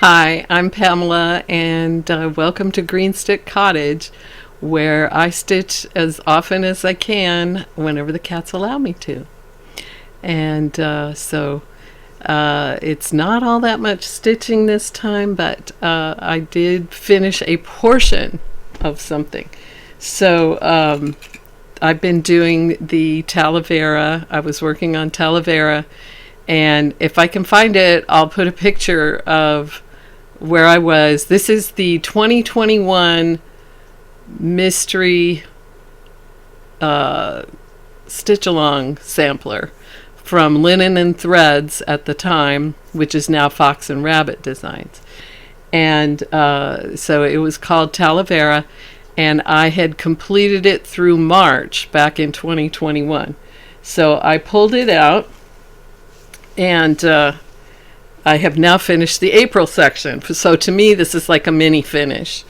Hi, I'm Pamela, and welcome to Green Stick Cottage, where I stitch as often as I can whenever the cats allow me to. And it's not all that much stitching this time, but I did finish a portion of something. So I've been doing the Talavera. I was working on Talavera, and if I can find it, I'll put a picture of where I was. This is the 2021 mystery stitch along sampler from Linen and Threads at the time, which is now Fox and Rabbit Designs. And so it was called Talavera, and I had completed it through March back in 2021. So I pulled it out, and I have now finished the April section. So to me, this is like a mini finish.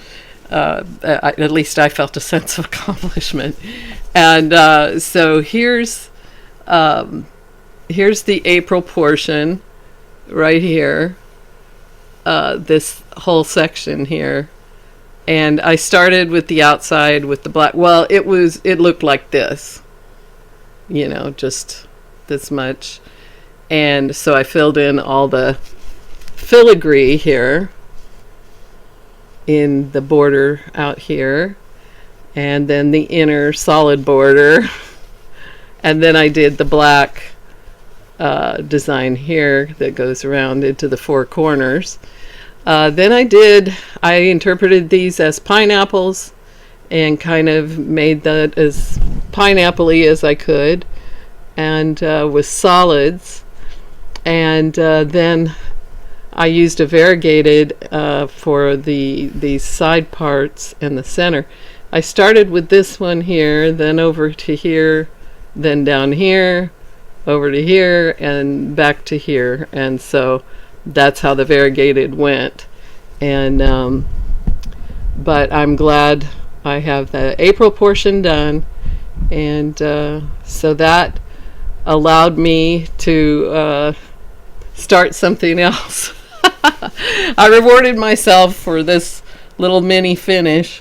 At least I felt a sense of accomplishment. And so here's the April portion right here, this whole section here. And I started with the outside with the black. Well, it looked like this, just this much. And so I filled in all the filigree here in the border out here, and then the inner solid border. And then I did the black design here that goes around into the four corners. Then I interpreted these as pineapples and kind of made that as pineapple-y as I could, and with solids. And then I used a variegated for these side parts and the center. I started with this one here, then over to here, then down here, over to here, and back to here. And so that's how the variegated went. And but I'm glad I have the April portion done. And so that allowed me to start something else. I rewarded myself for this little mini finish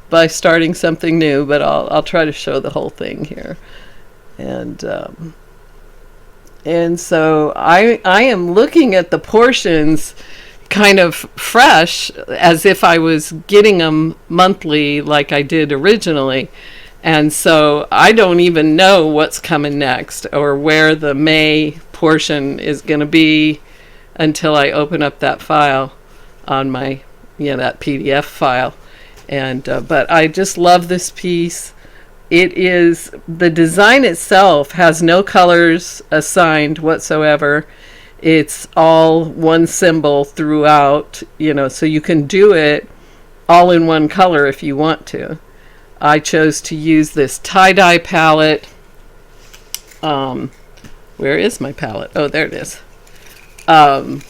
by starting something new, but I'll try to show the whole thing here. And so I am looking at the portions kind of fresh, as if I was getting them monthly like I did originally. And so I don't even know what's coming next or where the May portion is going to be until I open up that file on my, that PDF file. And but I just love this piece. The design itself has no colors assigned whatsoever. It's all one symbol throughout, so you can do it all in one color if you want to. I chose to use this tie-dye palette. Where is my palette? Oh, there it is. And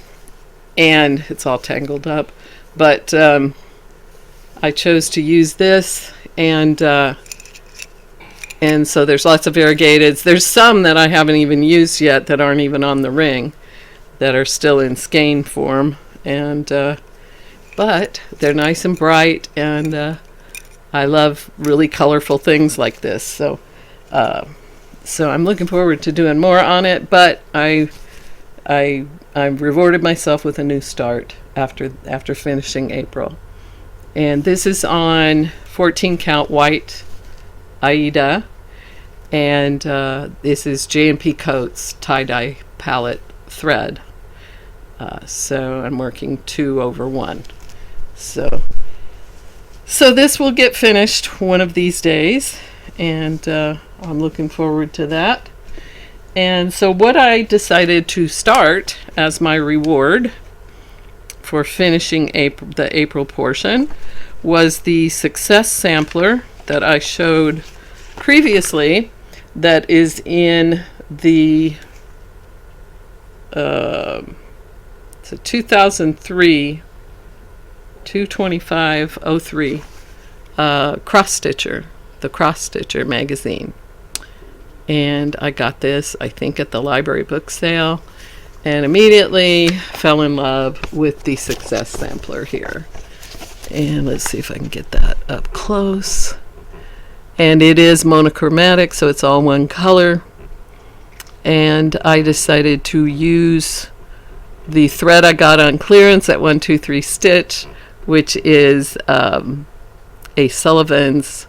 it's all tangled up. But I chose to use this, and so there's lots of variegateds. There's some that I haven't even used yet that aren't even on the ring, that are still in skein form. And but they're nice and bright, and I love really colorful things like this. So I'm looking forward to doing more on it, but I rewarded myself with a new start after finishing April. And this is on 14 count white Aida, and this is J&P Coats tie-dye palette thread. So I'm working 2/1. So this will get finished one of these days, and I'm looking forward to that. And so what I decided to start as my reward for finishing the April portion was the Success Sampler that I showed previously, that is in the it's a 2003 22503 Cross Stitcher, the Cross Stitcher magazine. And I got this, I think, at the library book sale, and immediately fell in love with the Success sampler here. And let's see if I can get that up close. And it is monochromatic, so it's all one color. And I decided to use the thread I got on clearance at 123 Stitch, which is a Sullivan's,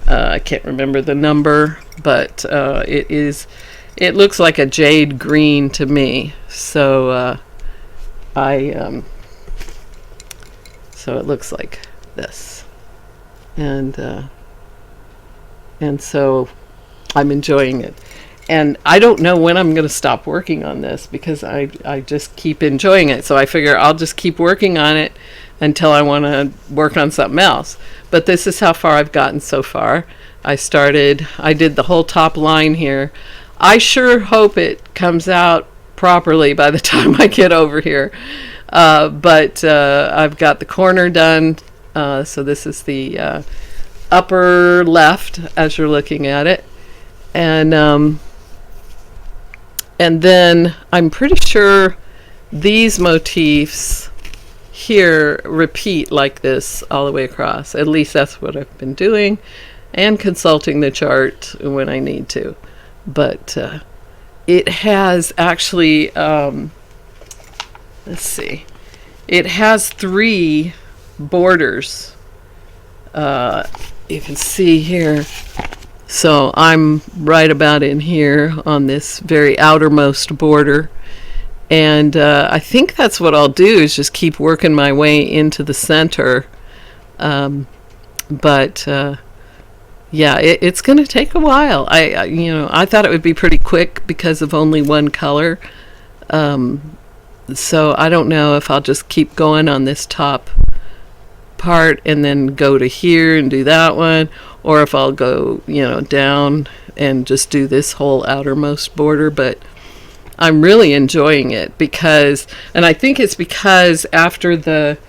I can't remember the number, but it looks like a jade green to me. So so it looks like this, and so I'm enjoying it. And I don't know when I'm going to stop working on this, because I just keep enjoying it. So I figure I'll just keep working on it until I want to work on something else. But this is how far I've gotten so far. I did the whole top line here. I sure hope it comes out properly by the time I get over here. But I've got the corner done. So this is the upper left as you're looking at it. And then I'm pretty sure these motifs here repeat like this all the way across. At least that's what I've been doing, and consulting the chart when I need to. But it has actually, let's see, it has 3 borders. You can see here. So I'm right about in here on this very outermost border. And I think that's what I'll do, is just keep working my way into the center. But yeah, it's going to take a while. I thought it would be pretty quick because of only one color. So I don't know if I'll just keep going on this top part and then go to here and do that one, or if I'll go down and just do this whole outermost border. But I'm really enjoying it, and I think it's because after the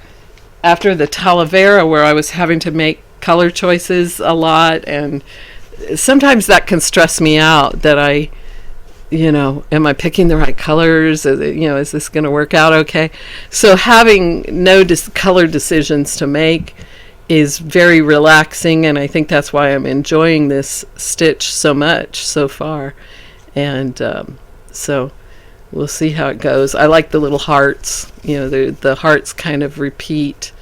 Talavera, where I was having to make color choices a lot, and sometimes that can stress me out, that am I picking the right colors? Is this going to work out okay? So having no color decisions to make is very relaxing, and I think that's why I'm enjoying this stitch so much so far. And so we'll see how it goes. I like the little hearts. The hearts kind of repeat.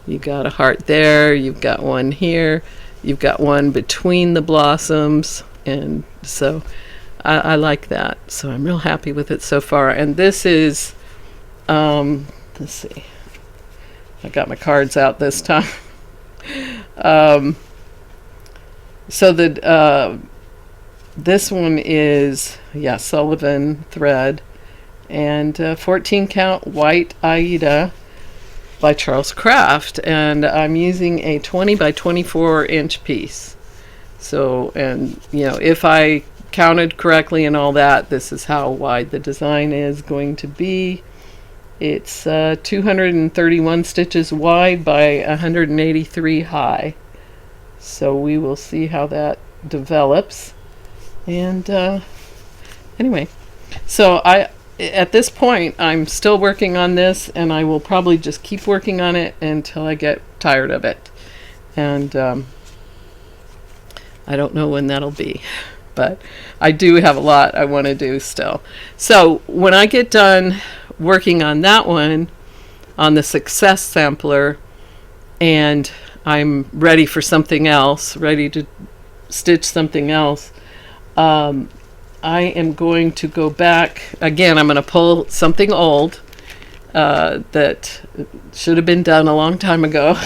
You've got a heart there, you've got one here, you've got one between the blossoms, and so I like that. So I'm real happy with it so far. And this is, let's see, I got my cards out this time. So this one is, Sullivan thread, and 14 count white Aida by Charles Craft, and I'm using a 20 by 24 inch piece. So, and if I counted correctly and all that, this is how wide the design is going to be. It's 231 stitches wide by 183 high. So we will see how that develops. And anyway, so at this point I'm still working on this, and I will probably just keep working on it until I get tired of it. And I don't know when that'll be, but I do have a lot I want to do still. So when I get done working on that one, on the Success sampler, and I'm ready for something else, ready to stitch something else, I am going to go back again. I'm going to pull something old that should have been done a long time ago.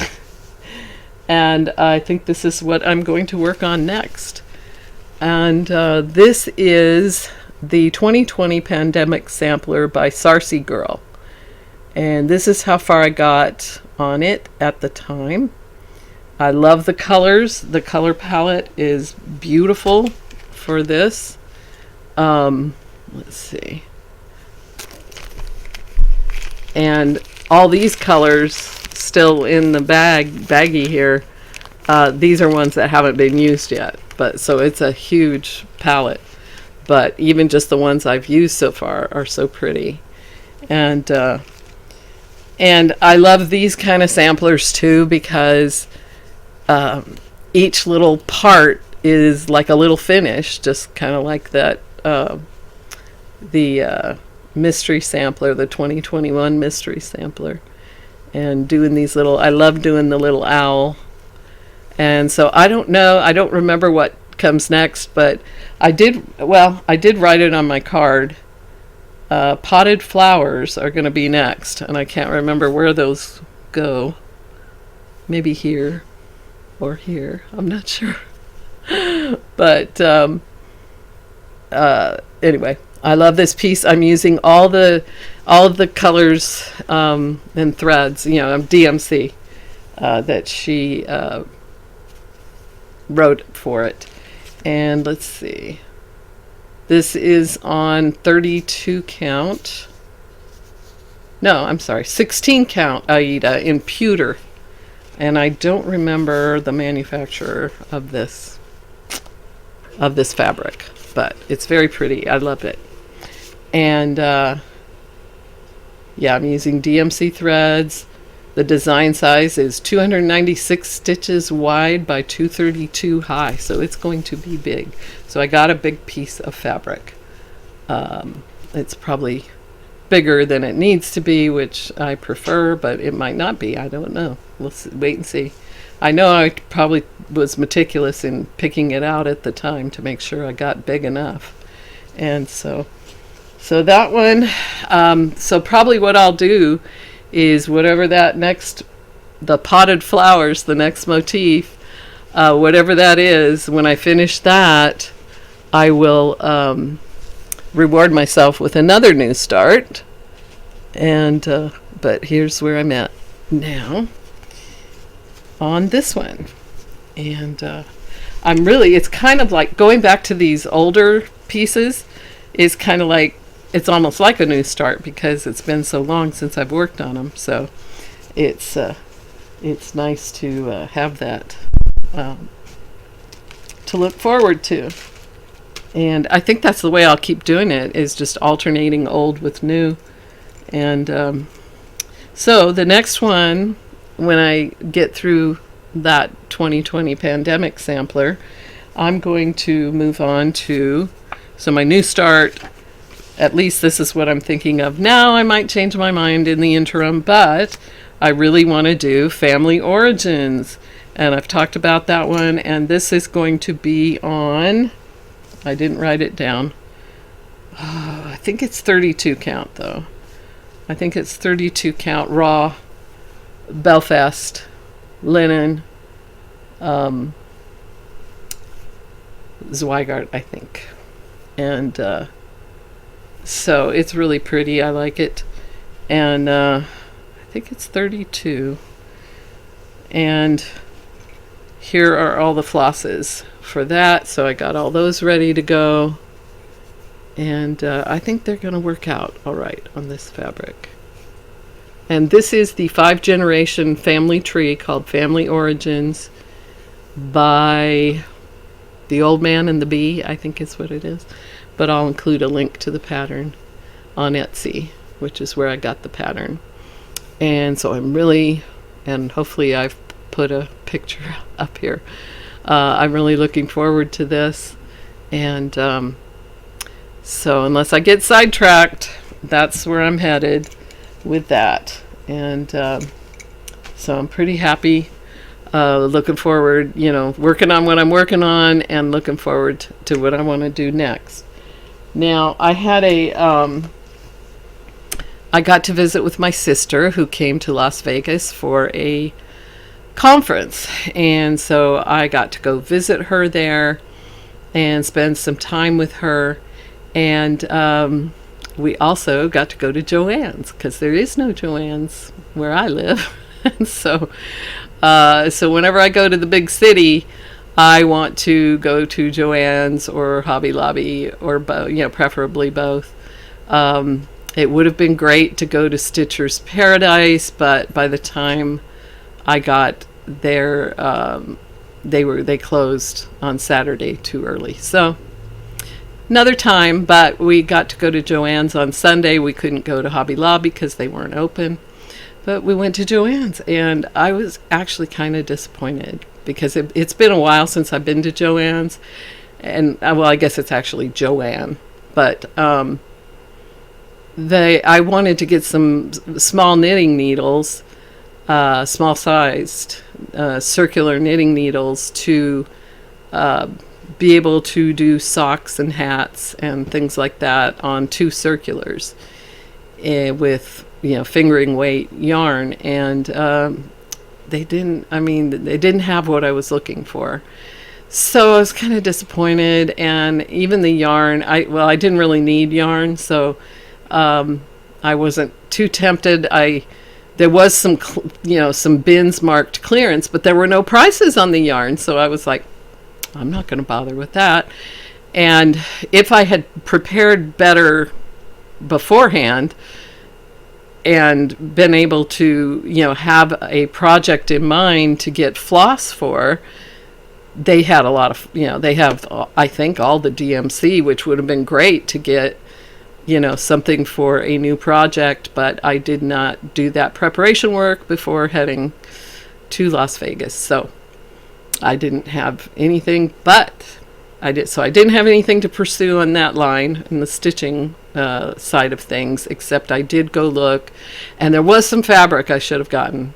And I think this is what I'm going to work on next. And this is the 2020 Pandemic Sampler by Sarcy Girl. And this is how far I got on it at the time. I love the colors. The color palette is beautiful for this. Let's see. And all these colors still in the baggie here. These are ones that haven't been used yet, but so it's a huge palette. But even just the ones I've used so far are so pretty. And I love these kind of samplers too, because each little part is like a little finish, just kind of like that the mystery sampler, the 2021 mystery sampler. And doing these little, I love doing the little owl. And so I don't know, I don't remember what comes next, but I did write it on my card. Potted flowers are going to be next, and I can't remember where those go. Maybe here or here, I'm not sure. But anyway, I love this piece. I'm using all the colors and threads, DMC that she wrote for it. And let's see. This is on 32 count. No, I'm sorry, 16 count Aida in pewter. And I don't remember the manufacturer of this fabric, but it's very pretty. I love it. And yeah, I'm using DMC threads. The design size is 296 stitches wide by 232 high, so it's going to be big. So I got a big piece of fabric. It's probably bigger than it needs to be, which I prefer, but it might not be. I don't know. We'll wait and see. I know I probably was meticulous in picking it out at the time to make sure I got big enough. And so that one, so probably what I'll do is whatever that next, the potted flowers, the next motif, whatever that is, when I finish that, I will reward myself with another new start. And but here's where I'm at now on this one. And I'm really, it's kind of like going back to these older pieces is kind of like, it's almost like a new start because it's been so long since I've worked on them. So it's nice to have that to look forward to. And I think that's the way I'll keep doing it, is just alternating old with new. And so the next one, when I get through that 2020 pandemic sampler, I'm going to move on to, so my new start, at least this is what I'm thinking of now. I might change my mind in the interim, but I really want to do Family Origins. And I've talked about that one, and this is going to be on, I didn't write it down. I think it's 32 count though. I think it's 32 count raw Belfast linen Zweigart, I think. And so it's really pretty. I like it. And I think it's 32. And here are all the flosses for that. So I got all those ready to go. And I think they're going to work out all right on this fabric. And this is the 5-generation family tree called Family Origins by The Old Man and the Bee, I think is what it is. But I'll include a link to the pattern on Etsy, which is where I got the pattern. And so I'm really, and hopefully I've put a picture up here. I'm really looking forward to this. And so unless I get sidetracked, that's where I'm headed with that. And so I'm pretty happy, looking forward, working on what I'm working on and looking forward to what I want to do next. Now, I had I got to visit with my sister who came to Las Vegas for a conference. And so I got to go visit her there and spend some time with her. And we also got to go to Joann's, because there is no Joann's where I live. And so whenever I go to the big city, I want to go to Joann's or Hobby Lobby, or preferably both. It would have been great to go to Stitcher's Paradise, but by the time I got there, they closed on Saturday too early. So another time, but we got to go to Joann's on Sunday. We couldn't go to Hobby Lobby because they weren't open. But we went to Joann's, and I was actually kind of disappointed because it's been a while since I've been to Joann's. And, well, I guess it's actually Joann. But I wanted to get some small knitting needles, small-sized circular knitting needles to be able to do socks and hats and things like that on 2 circulars with fingering weight yarn, and they didn't have what I was looking for. So I was kind of disappointed, and even the yarn, I didn't really need yarn, so I wasn't too tempted. There was some bins marked clearance, but there were no prices on the yarn, so I was like, I'm not going to bother with that. And if I had prepared better beforehand and been able to, have a project in mind to get floss for, they had a lot of, they have, I think, all the DMC, which would have been great to get, something for a new project, but I did not do that preparation work before heading to Las Vegas. So I didn't have anything, but I didn't have anything to pursue on that line in the stitching side of things, except I did go look, and there was some fabric I should have gotten.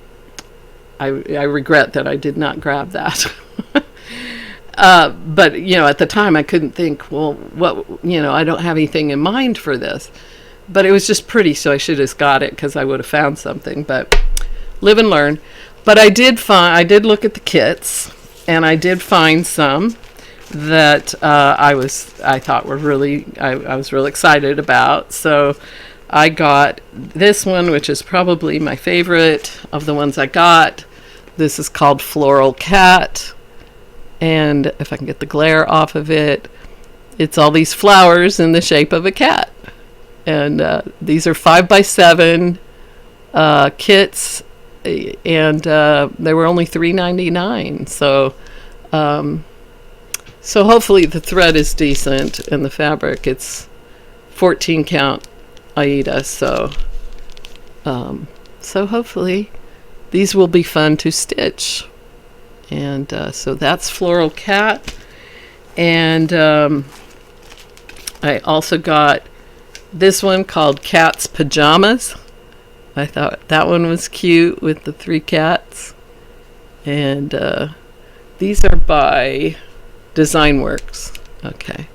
I regret that I did not grab that. But at the time I couldn't think, well, what, I don't have anything in mind for this, but it was just pretty, so I should have got it because I would have found something, but live and learn. But I did look at the kits, and I did find some that I was really excited about. So I got this one, which is probably my favorite of the ones I got. This is called Floral Cat, and if I can get the glare off of it, it's all these flowers in the shape of a cat. And these are 5x7 kits, and they were only $3.99. So hopefully the thread is decent, and the fabric, it's 14 count Aida, so hopefully these will be fun to stitch. And so that's Floral Cat. And I also got this one called Cat's Pajamas. I thought that one was cute with the 3 cats. And these are by Design Works. Okay.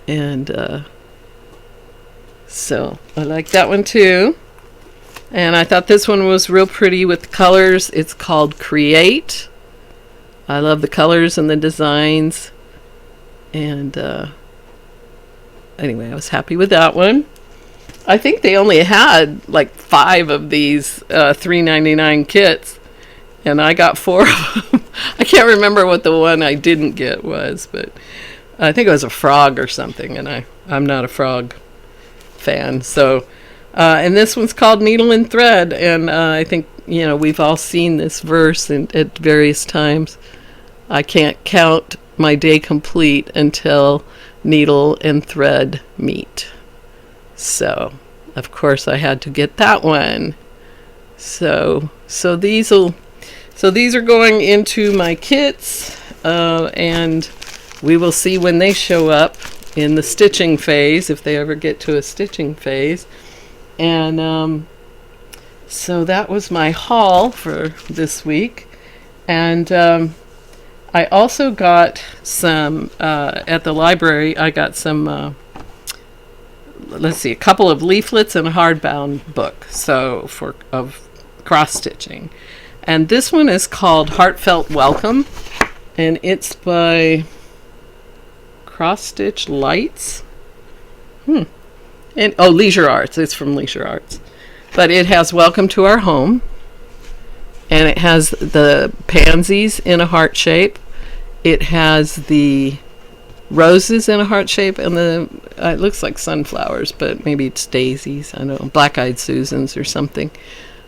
And so I like that one too. And I thought this one was real pretty with the colors. It's called Create. I love the colors and the designs. And anyway, I was happy with that one. I think they only had like 5 of these $3.99 kits, and I got 4 of them. I can't remember what the one I didn't get was, but I think it was a frog or something, and I'm not a frog fan. So, and this one's called Needle and Thread, and I think, we've all seen this verse at various times. I can't count my day complete until needle and thread meet. So, of course, I had to get that one. So these are going into my kits, and we will see when they show up in the stitching phase, if they ever get to a stitching phase. And so that was my haul for this week. And I also got some, at the library, I got some, a couple of leaflets and a hardbound book, of cross-stitching. And this one is called Heartfelt Welcome, and it's by Cross Stitch Lights. And Leisure Arts. It's from Leisure Arts. But it has Welcome to Our Home, and it has the pansies in a heart shape. It has the roses in a heart shape, and it looks like sunflowers, but maybe it's daisies. I don't know, black-eyed Susans or something.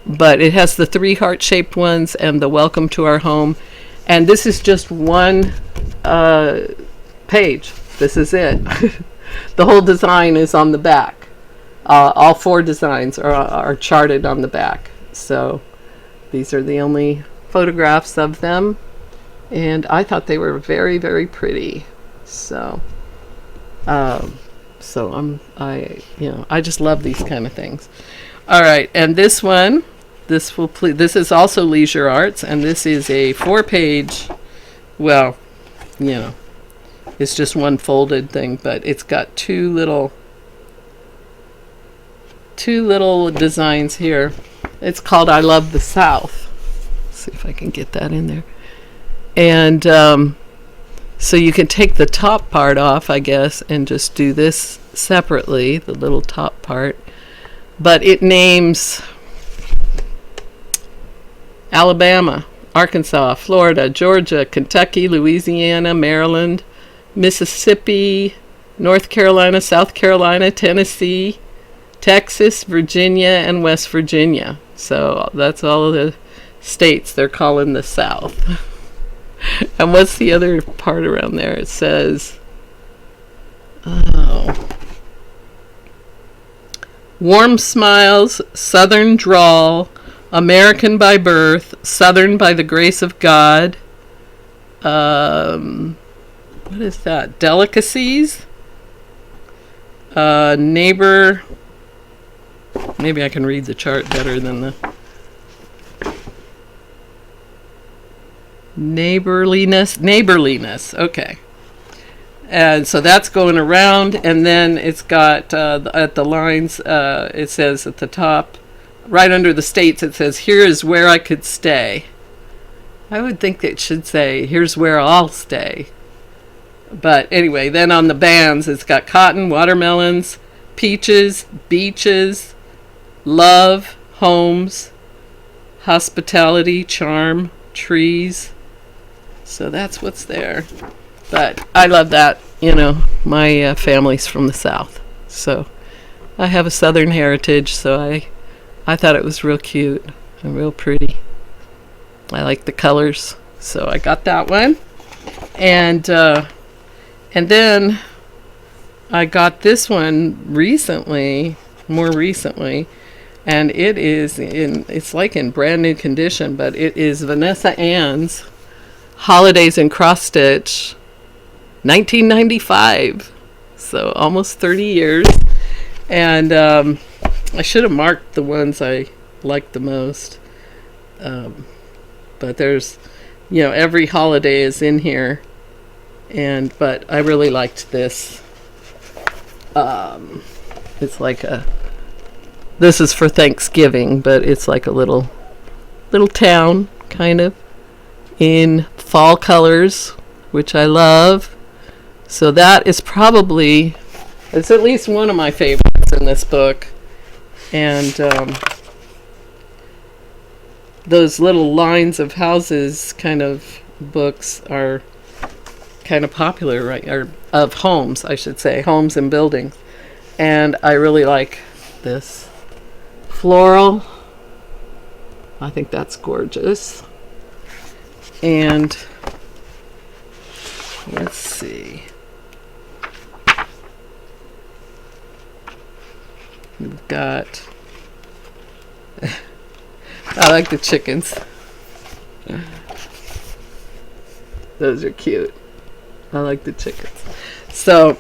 But it has the 3 heart-shaped ones and the Welcome to Our Home. And this is just one page. This is it. The whole design is on the back. All 4 designs are charted on the back. So these are the only photographs of them, and I thought they were very, very pretty. So I just love these kind of things. All right, and this one, this is also Leisure Arts, and this is a 4-page, well, it's just one folded thing, but it's got two little designs here. It's called I Love the South. Let's see if I can get that in there. And so you can take the top part off, I guess, and just do this separately, the little top part. But it names Alabama, Arkansas, Florida, Georgia, Kentucky, Louisiana, Maryland, Mississippi, North Carolina, South Carolina, Tennessee, Texas, Virginia, and West Virginia. So that's all of the states they're calling the South. And what's the other part around there? It says, warm smiles, Southern drawl, American by birth, Southern by the grace of God. What is that? Delicacies. Neighbor. Maybe I can read the chart better than the neighborliness. Okay. And so that's going around, and then it's got at the lines, it says at the top, right under the states, it says, here is where I could stay. I would think it should say, here's where I'll stay. But anyway, then on the bands, it's got cotton, watermelons, peaches, beaches, love, homes, hospitality, charm, trees. So that's what's there. But I love that. My family's from the South. So I have a Southern heritage, so I thought it was real cute and real pretty. I like the colors, so I got that one. And then I got this one more recently, and it's like in brand new condition, but it is Vanessa Ann's Holidays in Cross Stitch, 1995. So almost 30 years. And I should have marked the ones I liked the most. But there's, every holiday is in here. But I really liked this. It's like this is for Thanksgiving, but it's like a little town, kind of, in fall colors, which I love. So that is it's at least one of my favorites in this book. And those little lines of houses kind of books are kind of popular, right? Or of homes, I should say, homes and buildings. And I really like this floral. I think that's gorgeous. And let's see. We've got I like the chickens. Those are cute. I like the chickens. So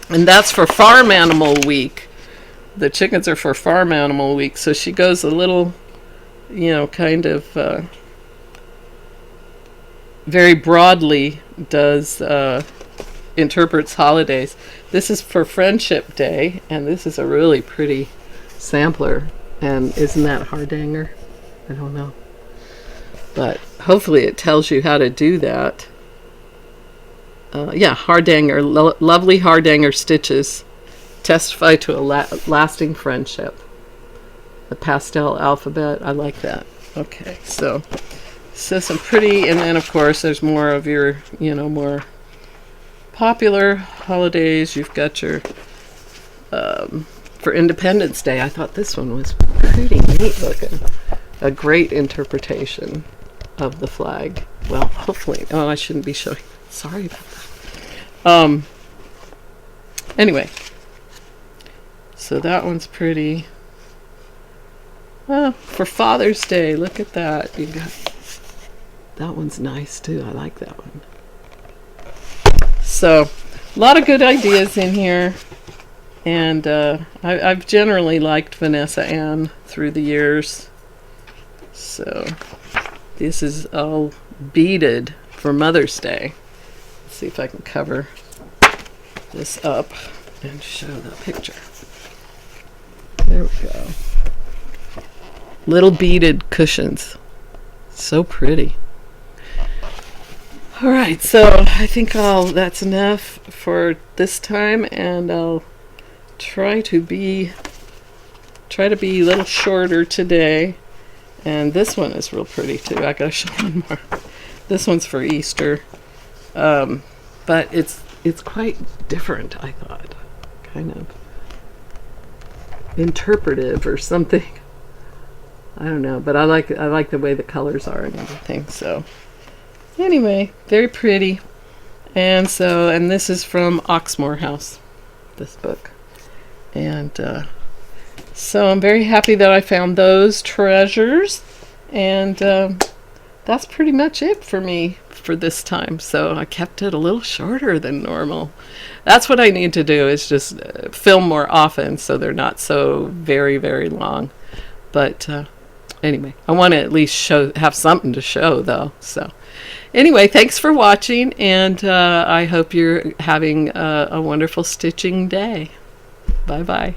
and that's for Farm Animal Week. The chickens are for Farm Animal Week. So she goes a little, kind of very broadly interprets holidays. This is for Friendship Day, and this is a really pretty sampler. And isn't that Hardanger? I don't know. But hopefully it tells you how to do that. Hardanger, lovely Hardanger stitches testify to a lasting friendship. The pastel alphabet, I like that. Okay, so some pretty, and then of course there's more of your, more popular holidays. You've got your, for Independence Day, I thought this one was pretty neat looking. A great interpretation of the flag. Well, hopefully, I shouldn't be showing. Sorry about that. Anyway, so that one's pretty. Well, for Father's Day, look at that. You got that one's nice too. I like that one. So, a lot of good ideas in here, and I've generally liked Vanessa Ann through the years. So, this is all beaded for Mother's Day. Let's see if I can cover this up and show the picture. There we go. Little beaded cushions. So pretty. All right, so I think that's enough for this time, and I'll try to be a little shorter today. And this one is real pretty too. I gotta show one more. This one's for Easter, but it's quite different. I thought, kind of interpretive or something. I don't know, but I like the way the colors are and everything. So anyway, very pretty. And this is from Oxmoor House, this book. And so I'm very happy that I found those treasures. And that's pretty much it for me for this time. So I kept it a little shorter than normal. That's what I need to do, is just film more often so they're not so very, very long. But anyway, I want to at least have something to show though. So anyway, thanks for watching, and I hope you're having a wonderful stitching day. Bye bye.